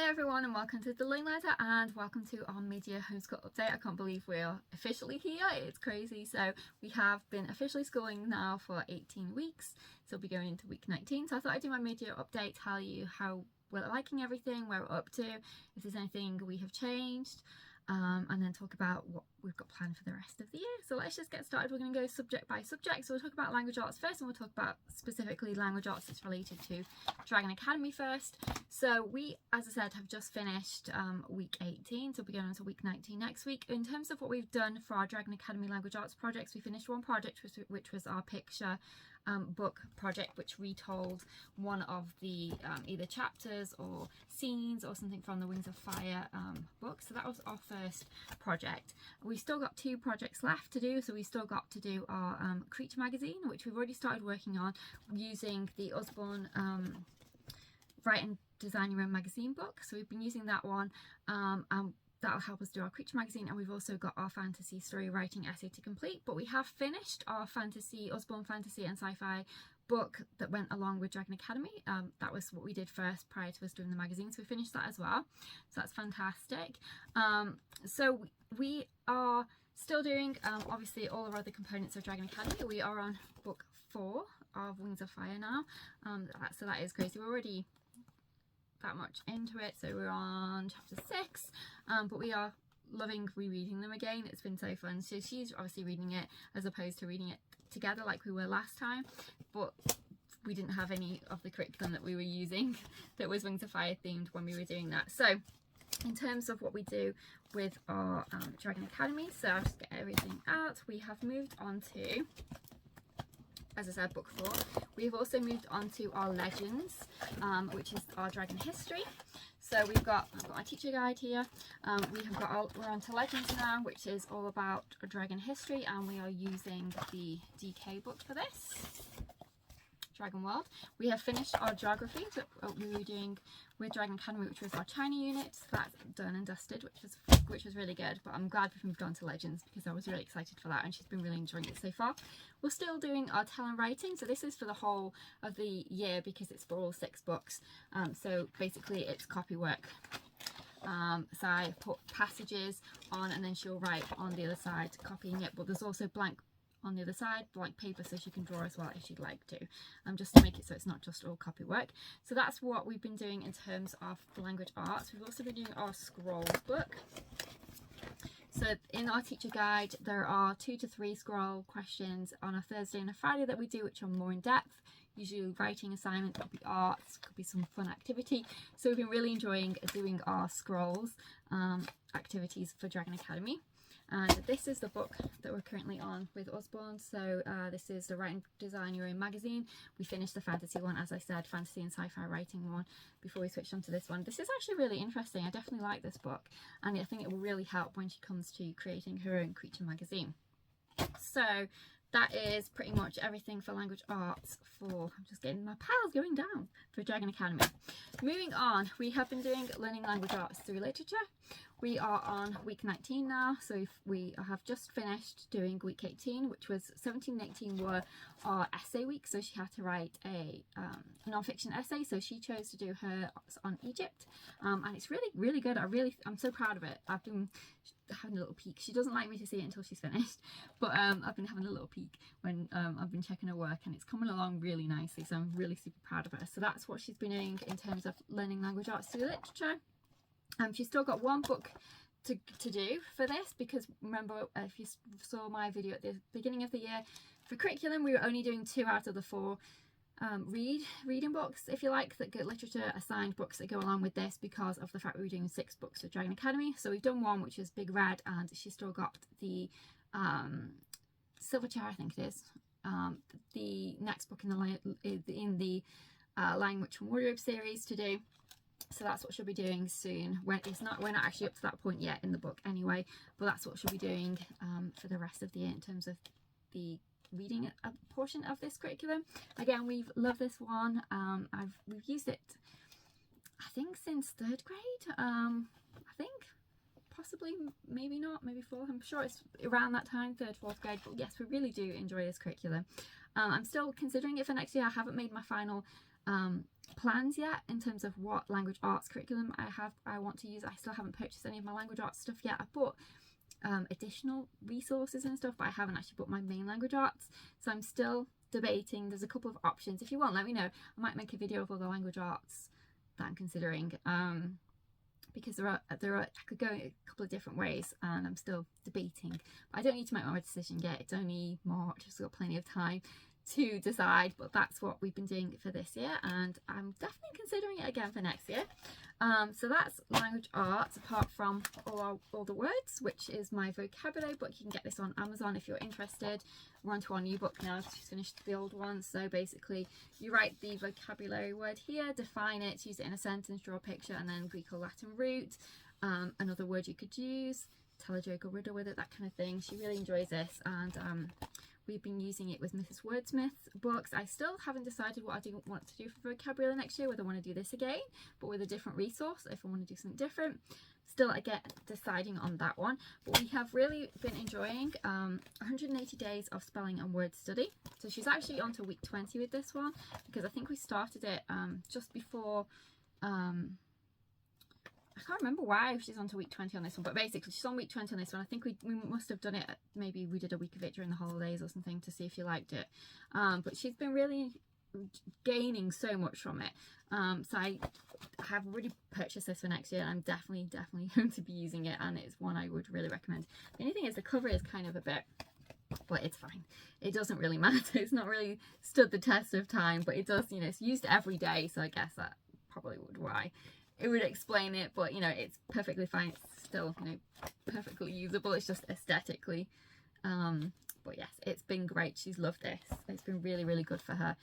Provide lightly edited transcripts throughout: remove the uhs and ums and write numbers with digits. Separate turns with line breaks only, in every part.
Hello everyone and welcome to the Learning Ladder and welcome to our mid-year homeschool update. I can't believe we're officially here, it's crazy. So we have been officially schooling now for 18 weeks, so we'll be going into week 19. So I thought I'd do my mid-year update, tell you how we're liking everything, where we're up to, if there's anything we have changed, and then talk about what we've got planned for the rest of the year. So let's just get started. We're going to go subject by subject. So we'll talk about language arts first, and we'll talk about specifically language arts that's related to Dragon Academy first. So we, as I said, have just finished week 18, so we'll be going on to week 19 next week. In terms of what we've done for our Dragon Academy language arts projects, we finished one project which was our picture book project, which retold one of the either chapters or scenes or something from the Wings of Fire book. So that was our first project. We've still got two projects left to do. So we still got to do our creature magazine, which we've already started working on using the Usborne Write and Design Your Own Magazine book. So we've been using that one, and that'll help us do our creature magazine. And we've also got our fantasy story writing essay to complete, but we have finished our fantasy, Usborne fantasy and sci-fi book that went along with Dragon Academy. That was what we did first prior to us doing the magazine, so we finished that as well, so that's fantastic. So we are still doing obviously all of our other components of Dragon Academy. We are on book 4 of Wings of Fire now, so that is crazy. We're already that much into it, so we're on chapter 6, but we are loving rereading them again. It's been so fun. So she's obviously reading it as opposed to reading it together like we were last time, but we didn't have any of the curriculum that we were using that was Wings of Fire themed when we were doing that. So in terms of what we do with our Dragon Academy, so I'll just get everything out. We have moved on to, as I said, book 4. We've also moved on to our legends, which is our dragon history. So I've got my teacher guide here. We're on to legends now, which is all about dragon history, and we are using the DK book for this, Dragon World. We have finished our geography that we were doing with Dragon Academy, which was our China unit. So that's done and dusted, which was really good. But I'm glad we've moved on to legends because I was really excited for that, and she's been really enjoying it so far. We're still doing our tell and writing, so this is for the whole of the year because it's for all 6 books. So basically it's copy work. So I put passages on and then she'll write on the other side copying it, but there's also blank on the other side, blank paper, so she can draw as well if she'd like to, just to make it so it's not just all copy work. So that's what we've been doing in terms of the language arts. We've also been doing our scrolls book. So in our teacher guide there are 2 to 3 scroll questions on a Thursday and a Friday that we do, which are more in depth, usually writing assignment, could be arts, could be some fun activity. So we've been really enjoying doing our scrolls activities for Dragon Academy. And this is the book that we're currently on with Usborne. So this is the Write and Design Your Own Magazine. We finished the fantasy one, as I said, fantasy and sci-fi writing one, before we switched on to this one. This is actually really interesting. I definitely like this book, and I think it will really help when she comes to creating her own creature magazine. So that is pretty much everything for language arts for, I'm just getting my piles going down, for Dragon Academy. Moving on, we have been doing learning language arts through literature. We are on week 19 now, so we have just finished doing week 18, which was 17 and 18 were our essay week, so she had to write a non-fiction essay, so she chose to do her on Egypt, and it's really good. I'm so proud of it. I've been having a little peek. She doesn't like me to see it until she's finished, but I've been having a little peek when I've been checking her work, and it's coming along really nicely, so I'm really super proud of her. So that's what she's been doing in terms of learning language arts through literature. She's still got one book to do for this, because remember, if you saw my video at the beginning of the year, for curriculum we were only doing 2 out of the 4 reading books, if you like, that get literature assigned books that go along with this, because of the fact we were doing 6 books with Dragon Academy. So we've done one, which is Big Red, and she's still got the Silver Chair, I think it is, the next book in the Lion, Witch and Wardrobe series to do. So that's what she'll be doing soon. We're not actually up to that point yet in the book anyway, but that's what she'll be doing for the rest of the year in terms of the reading portion of this curriculum. Again, we've loved this one. We've used it, I think, since 3rd grade. I think possibly, maybe not, maybe 4th. I'm sure it's around that time, 3rd, 4th grade. But yes, we really do enjoy this curriculum. I'm still considering it for next year. I haven't made my final plans yet in terms of what language arts curriculum I want to use. I still haven't purchased any of my language arts stuff yet. I bought additional resources and stuff, but I haven't actually bought my main language arts, so I'm still debating. There's a couple of options. If you want, let me know. I might make a video of all the language arts that I'm considering, because there are I could go a couple of different ways, and I'm still debating. But I don't need to make my decision yet. It's only March, I've got plenty of time to decide, but that's what we've been doing for this year, and I'm definitely considering it again for next year. So that's language arts, apart from all the words, which is my vocabulary book. You can get this on Amazon if you're interested. We're on to our new book now, she's finished the old one. So basically you write the vocabulary word here, define it, use it in a sentence, draw a picture, and then Greek or Latin root, another word you could use, tell a joke or riddle with it, that kind of thing. She really enjoys this, and we've been using it with Mrs. Wordsmith's books. I still haven't decided what I do want to do for vocabulary next year, whether I want to do this again, but with a different resource, if I want to do something different. Still, again, deciding on that one. But we have really been enjoying 180 days of spelling and word study. So she's actually on to week 20 with this one, because I think we started it just before... I can't remember why she's on to week 20 on this one, but basically she's on week 20 on this one. I think we must have done it, maybe we did a week of it during the holidays or something to see if she liked it. But she's been really gaining so much from it. So I have really purchased this for next year, and I'm definitely going to be using it, and it's one I would really recommend. The only thing is the cover is kind of a bit, but it's fine. It doesn't really matter. It's not really stood the test of time, but it does, you know, it's used every day, so I guess that probably would why it would explain it. But you know, it's perfectly fine. It's still, you know, perfectly usable. It's just aesthetically. But yes, it's been great. She's loved this. It's been really good for her.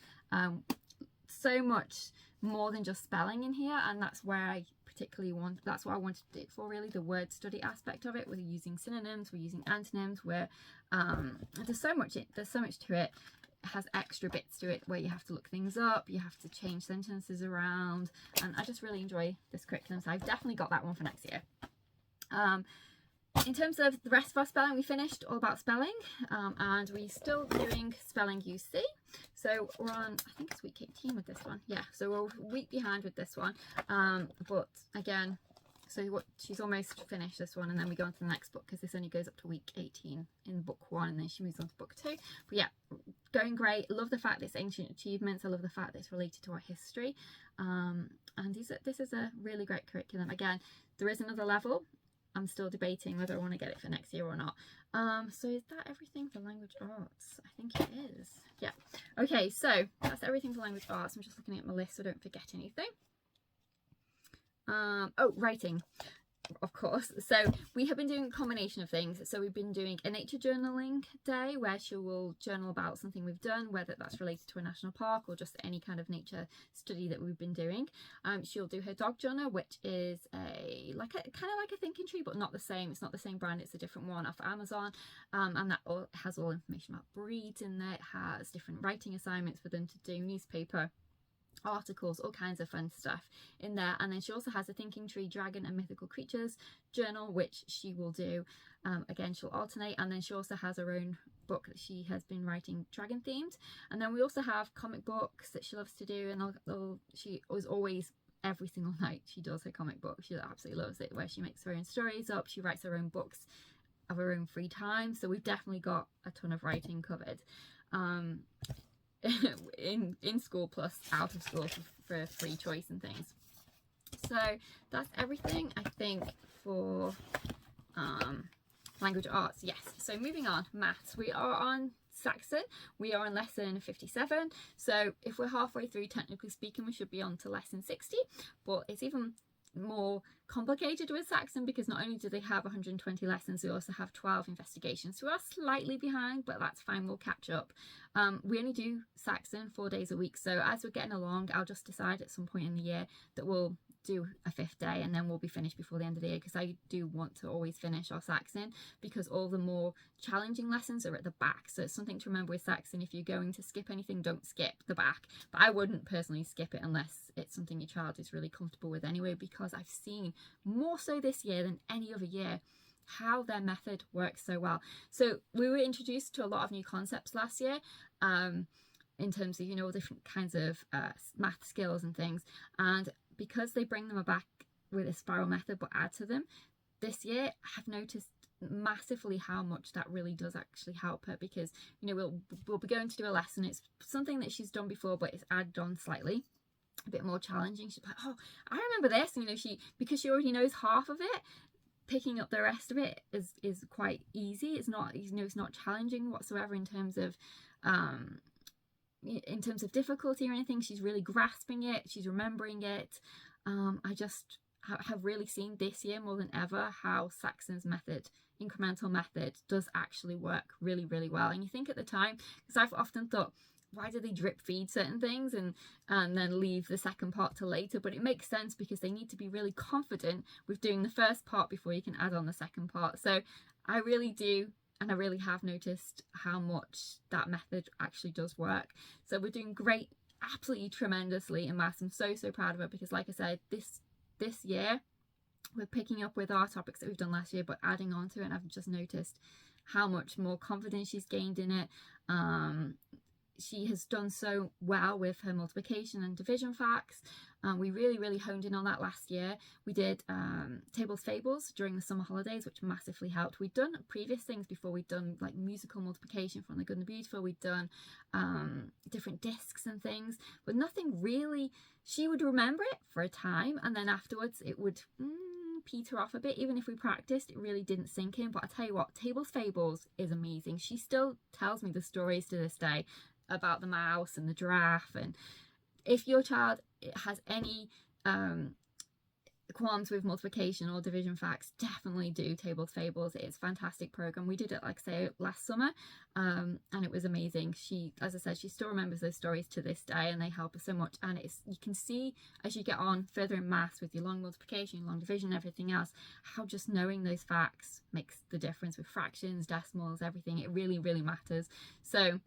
So much more than just spelling in here, and that's where I particularly that's what I wanted it for, really, the word study aspect of it. We're using synonyms, we're using antonyms, where there's so much to it. It has extra bits to it where you have to look things up, you have to change sentences around, and I just really enjoy this curriculum, so I've definitely got that one for next year. In terms of the rest of our spelling, we finished all about spelling, and we're still doing spelling UC. So we're on, I think it's week 18 with this one. Yeah, so we're a week behind with this one. But again, so she's almost finished this one, and then we go on to the next book, because this only goes up to week 18 in book 1, and then she moves on to book 2. But yeah, going great. Love the fact that it's ancient achievements. I love the fact that it's related to our history. And this is a really great curriculum. Again, there is another level. I'm still debating whether I want to get it for next year or not. So is that everything for language arts? I think it is. Yeah. Okay, so that's everything for language arts. I'm just looking at my list so I don't forget anything. Oh, writing, of course. So we have been doing a combination of things. So we've been doing a nature journaling day, where she will journal about something we've done, whether that's related to a national park or just any kind of nature study that we've been doing. She'll do her dog journal, which is kind of like a thinking tree, but not the same. It's not the same brand, it's a different one off Amazon. And that has all information about breeds in there. It has different writing assignments for them to do, newspaper articles, all kinds of fun stuff in there. And then she also has a thinking tree, dragon and mythical creatures journal, which she will do. Again, she'll alternate, and then she also has her own book that she has been writing dragon themed. And then we also have comic books that she loves to do, and she was always, every single night she does her comic book. She absolutely loves it, where she makes her own stories up, she writes her own books of her own free time. So we've definitely got a ton of writing covered. In school plus out of school for free choice and things. So that's everything, I think, for language arts. Yes, so moving on, maths. We are on Saxon. We are on lesson 57, so if we're halfway through, technically speaking, we should be on to lesson 60, but it's even more complicated with Saxon, because not only do they have 120 lessons, they also have 12 investigations. So we are slightly behind, but that's fine, we'll catch up. We only do Saxon 4 days a week, so as we're getting along, I'll just decide at some point in the year that we'll do a 5th day, and then we'll be finished before the end of the year, because I do want to always finish our Saxon, because all the more challenging lessons are at the back. So it's something to remember with Saxon: if you're going to skip anything, don't skip the back. But I wouldn't personally skip it unless it's something your child is really comfortable with anyway, because I've seen more so this year than any other year how their method works so well. So we were introduced to a lot of new concepts last year, in terms of, you know, different kinds of math skills and things. And because they bring them back with a spiral method but add to them this year, I've noticed massively how much that really does actually help her, because, you know, we'll be going to do a lesson. It's something that she's done before, but it's added on slightly, a bit more challenging. She's like, oh, I remember this, you know, because she already knows half of it, picking up the rest of it is quite easy. It's not, you know, it's not challenging whatsoever in terms of difficulty or anything. She's really grasping it, she's remembering it. I just have really seen this year more than ever how Saxon's method, incremental method, does actually work really, really well. And you think at the time, because I've often thought, why do they drip feed certain things and then leave the second part to later? But it makes sense, because they need to be really confident with doing the first part before you can add on the second part. So I really do, and I really have noticed how much that method actually does work. So we're doing great, absolutely tremendously in maths. I'm so proud of her, because like I said, this year we're picking up with our topics that we've done last year but adding on to it, and I've just noticed how much more confidence she's gained in it. She has done so well with her multiplication and division facts. We really honed in on that last year. We did tables fables during the summer holidays, which massively helped. We'd done previous things before. We'd done like musical multiplication from The Good and the Beautiful. We'd done different discs and things, but nothing really. She would remember it for a time, and then afterwards it would peter off a bit. Even if we practiced, it really didn't sink in. But I tell you what, tables fables is amazing. She still tells me the stories to this day about the mouse and the giraffe. And if your child has any qualms with multiplication or division facts, definitely do tables fables. It's a fantastic program. We did it, like I say, last summer, and it was amazing. She, as I said, she still remembers those stories to this day, and they help her so much. And it's, you can see as you get on further in maths with your long multiplication, your long division, everything else, how just knowing those facts makes the difference with fractions, decimals, everything. It really matters. So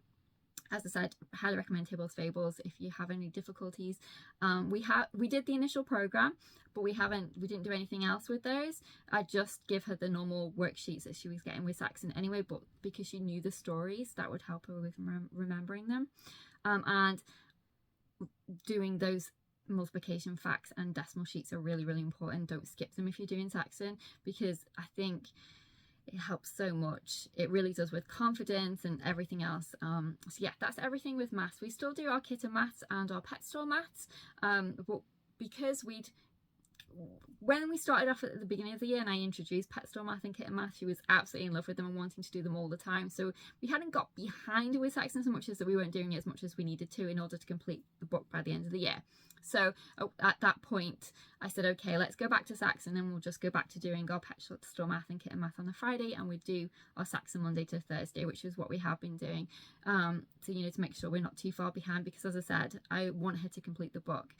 as I said, I highly recommend tables fables if you have any difficulties. We did the initial program, but we didn't do anything else with those. I just give her the normal worksheets that she was getting with Saxon anyway, but because she knew the stories, that would help her with remembering them. And doing those multiplication facts and decimal sheets are really important. Don't skip them if you're doing Saxon, because I think it helps so much. It really does with confidence and everything else. So yeah, that's everything with maths. We still do our kitten maths and our pet store maths, but because when we started off at the beginning of the year and I introduced pet store math and kitten math, she was absolutely in love with them and wanting to do them all the time. So we hadn't got behind with Saxon so much as that we weren't doing it as much as we needed to in order to complete the book by the end of the year. So at that point I said, okay, let's go back to Saxon, and we'll just go back to doing our pet store math and kitten math on the Friday, and we do our Saxon Monday to Thursday, which is what we have been doing. So, you know, to make sure we're not too far behind, because as I said, I want her to complete the book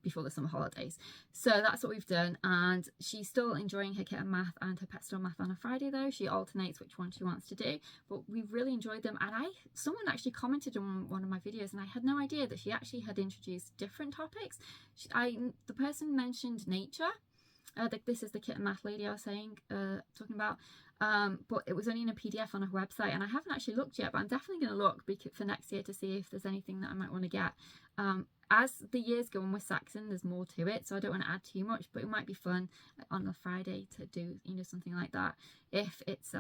before the summer holidays. So that's what we've done, and she's still enjoying her kitten math and her pet store math on a Friday though. She alternates which one she wants to do, but we've really enjoyed them. And someone actually commented on one of my videos, and I had no idea that she actually had introduced different topics. The person mentioned nature. This is the kitten math lady I was talking about. But it was only in a PDF on her website, and I haven't actually looked yet, but I'm definitely going to look for next year to see if there's anything that I might want to get. As the years go on with Saxon, there's more to it, so I don't want to add too much, but it might be fun on a Friday to do, you know, something like that if it's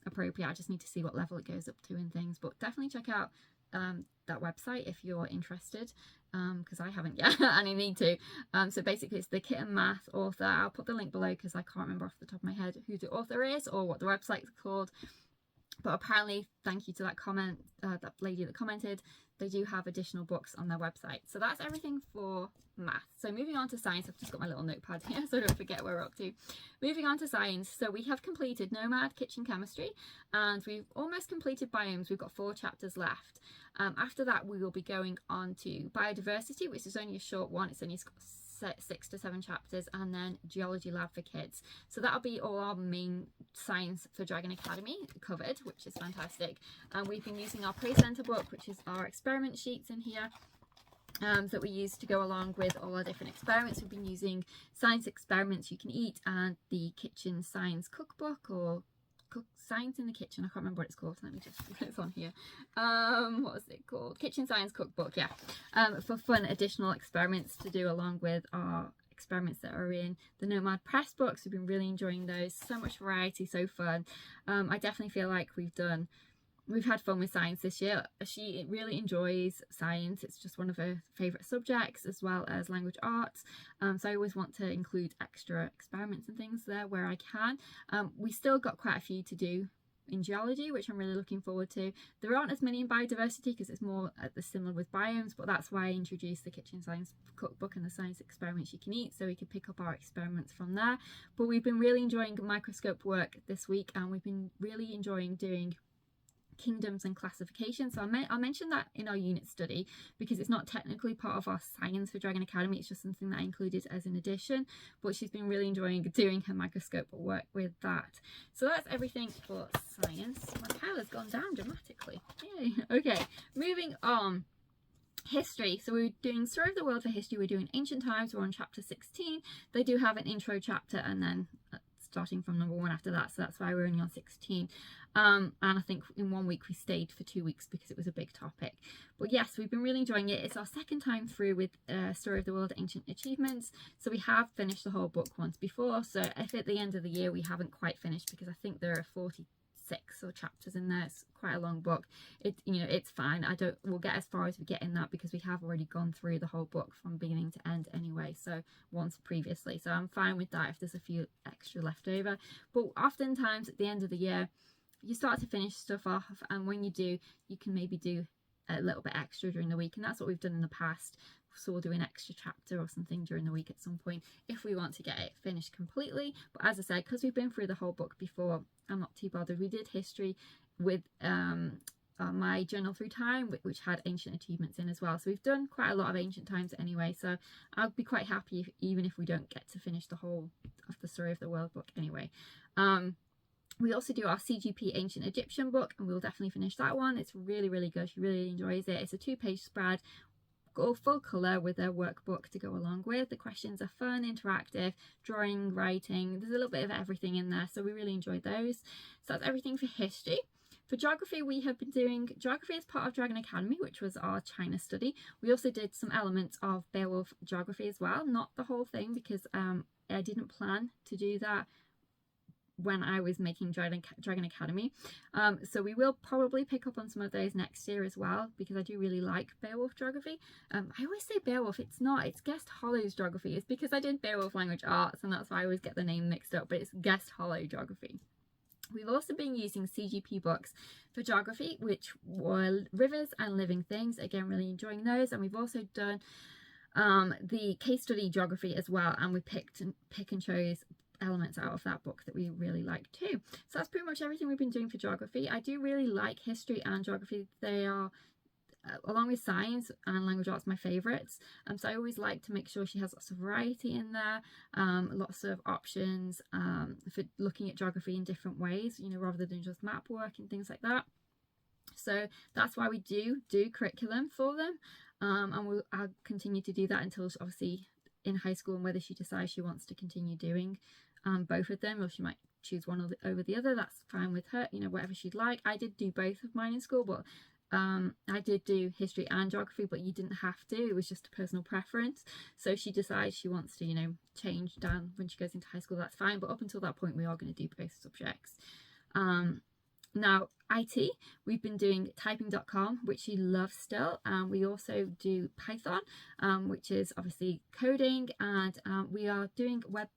appropriate. I just need to see what level it goes up to and things, but definitely check out that website if you're interested, because I haven't yet and I need to. So basically it's the Kitten Math author. I'll put the link below because I can't remember off the top of my head who the author is or what the website's called, but apparently, thank you to that lady that commented, they do have additional books on their website. So that's everything for math. So moving on to science, I've just got my little notepad here so I don't forget where we're up to. Moving on to science, so we have completed Nomad, Kitchen Chemistry, and we've almost completed Biomes. We've got 4 chapters left. After that, we will be going on to Biodiversity, which is only a short one. It's only 6 to 7 chapters, and then Geology Lab for Kids. So that'll be all our main science for Dragon Academy covered, which is fantastic. And we've been using our Pre-Center book, which is our experiment sheets in here, that we use to go along with all our different experiments. We've been using Science Experiments You Can Eat and the Kitchen Science Cookbook or Science in the Kitchen. I can't remember what it's called. Let me just, it's on here. What was it called? Kitchen Science Cookbook, yeah. For fun additional experiments to do along with our experiments that are in the Nomad Press books. We've been really enjoying those. So much variety, so fun. I definitely feel like we've had fun with science this year. She really enjoys science. It's just one of her favourite subjects, as well as language arts. So I always want to include extra experiments and things there where I can. We still got quite a few to do in geology, which I'm really looking forward to. There aren't as many in biodiversity because it's more similar with biomes, but that's why I introduced the Kitchen Science Cookbook and the science experiments you can eat, so we could pick up our experiments from there. But we've been really enjoying microscope work this week, and we've been really enjoying doing kingdoms and classification. So I'll mention that in our unit study because it's not technically part of our science for Dragon Academy. It's just something that I included as an addition, but she's been really enjoying doing her microscope work with that. So that's everything for science. My pile has gone down dramatically. Yay. Okay, moving on. History. So we're doing Story of the World for history. We're doing Ancient Times. We're on chapter 16. They do have an intro chapter and then starting from number 1 after that, so that's why we're only on 16. And I think in 1 week we stayed for 2 weeks because it was a big topic. But yes, we've been really enjoying it. It's our second time through with Story of the World Ancient Achievements, so we have finished the whole book once before. So if at the end of the year we haven't quite finished, because I think there are 46 or chapters in there, it's quite a long book, it's fine. We'll get as far as we get in that because we have already gone through the whole book from beginning to end anyway, so once previously, so I'm fine with that if there's a few extra left over. But oftentimes at the end of the year you start to finish stuff off, and when you do, you can maybe do a little bit extra during the week, and that's what we've done in the past. So we'll do an extra chapter or something during the week at some point if we want to get it finished completely. But as I said, because we've been through the whole book before, I'm not too bothered. We did history with my journal through time, which had ancient achievements in as well, so we've done quite a lot of ancient times anyway, so I'll be quite happy even if we don't get to finish the whole of the Story of the World book anyway. We also do our CGP Ancient Egyptian book, and we'll definitely finish that one. It's really, really good. She really enjoys it. It's a 2-page spread, go full colour with a workbook to go along with. The questions are fun, interactive, drawing, writing. There's a little bit of everything in there, so we really enjoyed those. So that's everything for history. For geography, we have been doing geography as part of Dragon Academy, which was our China study. We also did some elements of Beowulf geography as well, not the whole thing because I didn't plan to do that when I was making Dragon Academy. So we will probably pick up on some of those next year as well, because I do really like Beowulf geography. I always say Beowulf, it's not, it's Guest Hollow's geography. It's because I did Beowulf language arts, and that's why I always get the name mixed up, but it's Guest Hollow geography. We've also been using CGP books for geography, which were Rivers and Living Things. Again, really enjoying those. And we've also done the case study geography as well, and we pick and chose elements out of that book that we really like too. So that's pretty much everything we've been doing for geography. I do really like history and geography. They are, along with science and language arts, my favourites. So I always like to make sure she has lots of variety in there, lots of options for looking at geography in different ways, rather than just map work and things like that. So that's why we do curriculum for them, and I'll continue to do that until obviously in high school, and whether she decides she wants to continue doing both of them, or she might choose one over the other. That's fine with her, whatever she'd like. I did do both of mine in school, but I did do history and geography, but you didn't have to. It was just a personal preference. So if she decides she wants to, change down when she goes into high school, that's fine. But up until that point, we are going to do both subjects. Now, IT, we've been doing typing.com, which she loves still. We also do Python, which is obviously coding, and we are doing web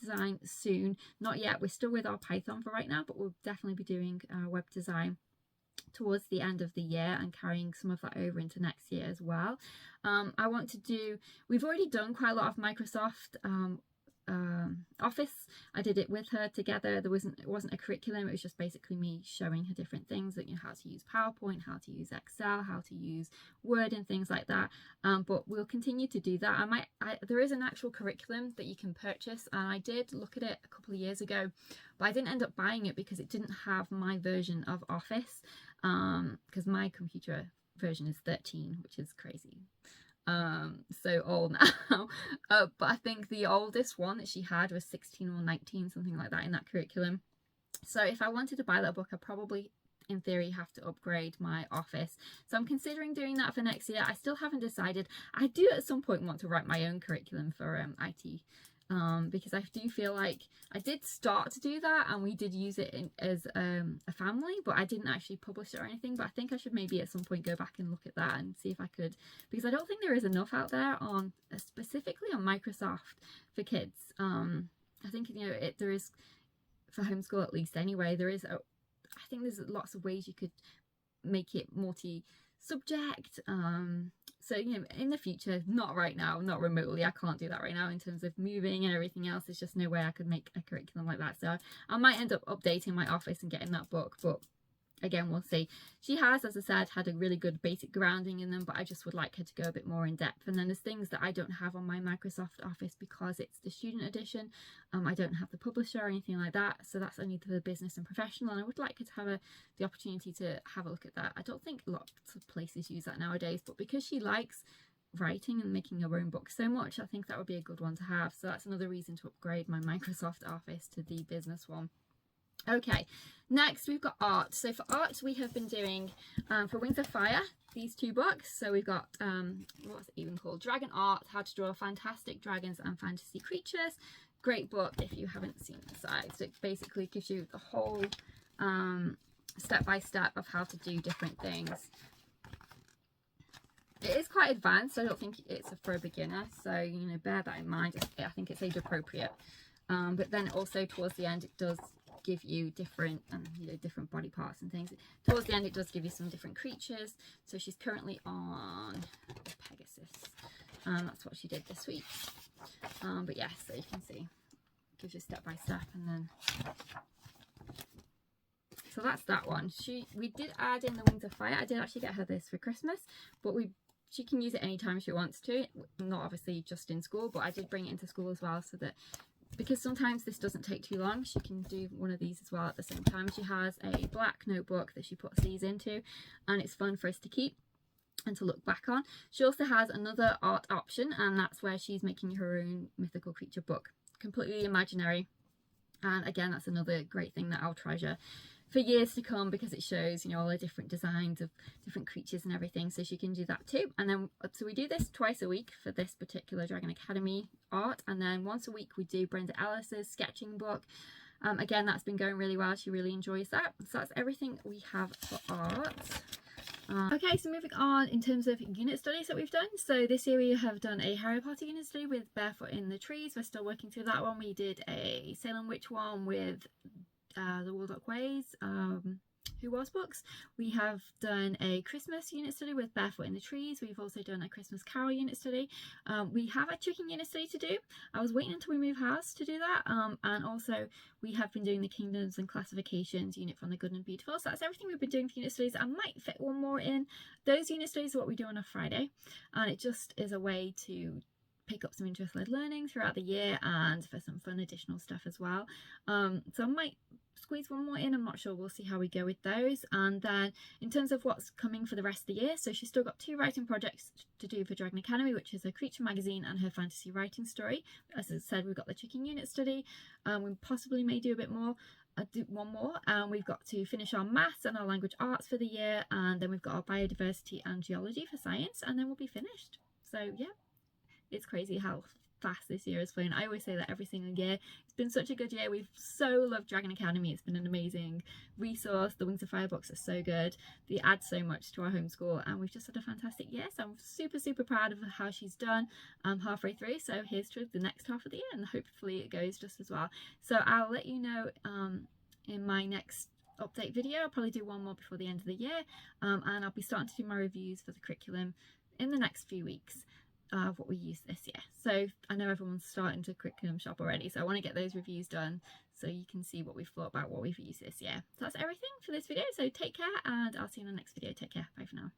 design soon. Not yet, we're still with our Python for right now, but we'll definitely be doing web design towards the end of the year and carrying some of that over into next year as well. We've already done quite a lot of Microsoft Office. I did it with her together. It wasn't a curriculum, it was just basically me showing her different things, that how to use PowerPoint, how to use Excel, how to use Word and things like that. But we'll continue to do that. There is an actual curriculum that you can purchase, and I did look at it a couple of years ago, but I didn't end up buying it because it didn't have my version of Office, because my computer version is 13, which is crazy. So old now. But I think the oldest one that she had was 16 or 19, something like that, in that curriculum. So if I wanted to buy that book, I probably in theory have to upgrade my office, so I'm considering doing that for next year. I still haven't decided. I do at some point want to write my own curriculum for IT, because I do feel like I did start to do that, and we did use it as a family, but I didn't actually publish it or anything. But I think I should maybe at some point go back and look at that and see if I could, because I don't think there is enough out there on specifically on Microsoft for kids. I think, you know, there is for homeschool, at least anyway. There is I think there's lots of ways you could make it multi-subject. So, you know, in the future, not right now, not remotely, I can't do that right now in terms of moving and everything else. There's just no way I could make a curriculum like that. So I might end up updating my office and getting that book, but again, we'll see. She has, as I said, had a really good basic grounding in them, but I just would like her to go a bit more in depth. And then there's things that I don't have on my Microsoft Office because it's the student edition. I don't have the publisher or anything like that, so that's only for the business and professional, and I would like her to have the opportunity to have a look at that. I don't think lots of places use that nowadays, but because she likes writing and making her own book so much, I think that would be a good one to have. So that's another reason to upgrade my Microsoft Office to the business one. Okay, next we've got art. So for art, we have been doing for Wings of Fire, these two books. So we've got what's it even called, Dragon Art, How to Draw Fantastic Dragons and Fantasy Creatures. Great book if you haven't seen the sides. It basically gives you the whole step-by-step of how to do different things. It is quite advanced. I don't think it's for a beginner, so, you know, bear that in mind. I think it's age appropriate, but then also towards the end it does give you different you know, different body parts and things. Towards the end it does give you some different creatures. So she's currently on Pegasus, that's what she did this week. But yeah, so you can see, gives you step by step, and then so that's that one. We did add in the Wings of Fire. I did actually get her this for Christmas, but she can use it anytime she wants to, not obviously just in school, but I did bring it into school as well, so that because sometimes this doesn't take too long, she can do one of these as well at the same time. She has a black notebook that she puts these into, and it's fun for us to keep and to look back on. She also has another art option, and that's where she's making her own mythical creature book, completely imaginary. And again, that's another great thing that I'll treasure for years to come, because it shows, you know, all the different designs of different creatures and everything, so she can do that too. And then so we do this twice a week for this particular Dragon Academy art, and then once a week we do Brenda Ellis's sketching book. Again, that's been going really well. She really enjoys that. So that's everything we have for art. Okay, so moving on in terms of unit studies that we've done. So this year we have done a Harry Potter unit study with Barefoot in the Trees. We're still working through that one. We did a Salem Witch one with the Waldock Ways Who Was books. We have done a Christmas unit study with Barefoot in the Trees. We've also done a Christmas Carol unit study. We have a chicken unit study to do. I was waiting until we move house to do that. And also we have been doing the Kingdoms and Classifications unit from the Good and Beautiful. So that's everything we've been doing for unit studies. I might fit one more in. Those unit studies are what we do on a Friday, and it just is a way to pick up some interest-led learning throughout the year and for some fun additional stuff as well. So I might squeeze one more in, I'm not sure, we'll see how we go with those. And then in terms of what's coming for the rest of the year, so she's still got 2 writing projects to do for Dragon Academy, which is her creature magazine and her fantasy writing story. As I said, we've got the chicken unit study, we possibly may do a bit more, do one more, and we've got to finish our maths and our language arts for the year, and then we've got our biodiversity and geology for science, and then we'll be finished. So yeah, it's crazy how fast this year is flown. I always say that every single year. It's been such a good year. We've so loved Dragon Academy. It's been an amazing resource. The Wings of Fire books are so good. They add so much to our homeschool, and we've just had a fantastic year. So I'm super proud of how she's done. I'm halfway through, so here's to the next half of the year, and hopefully it goes just as well. So I'll let you know in my next update video. I'll probably do one more before the end of the year, and I'll be starting to do my reviews for the curriculum in the next few weeks of what we use this year. So I know everyone's starting to curriculum shop already, so I want to get those reviews done so you can see what we've thought about what we've used this year. So that's everything for this video, so take care, and I'll see you in the next video. Take care, bye for now.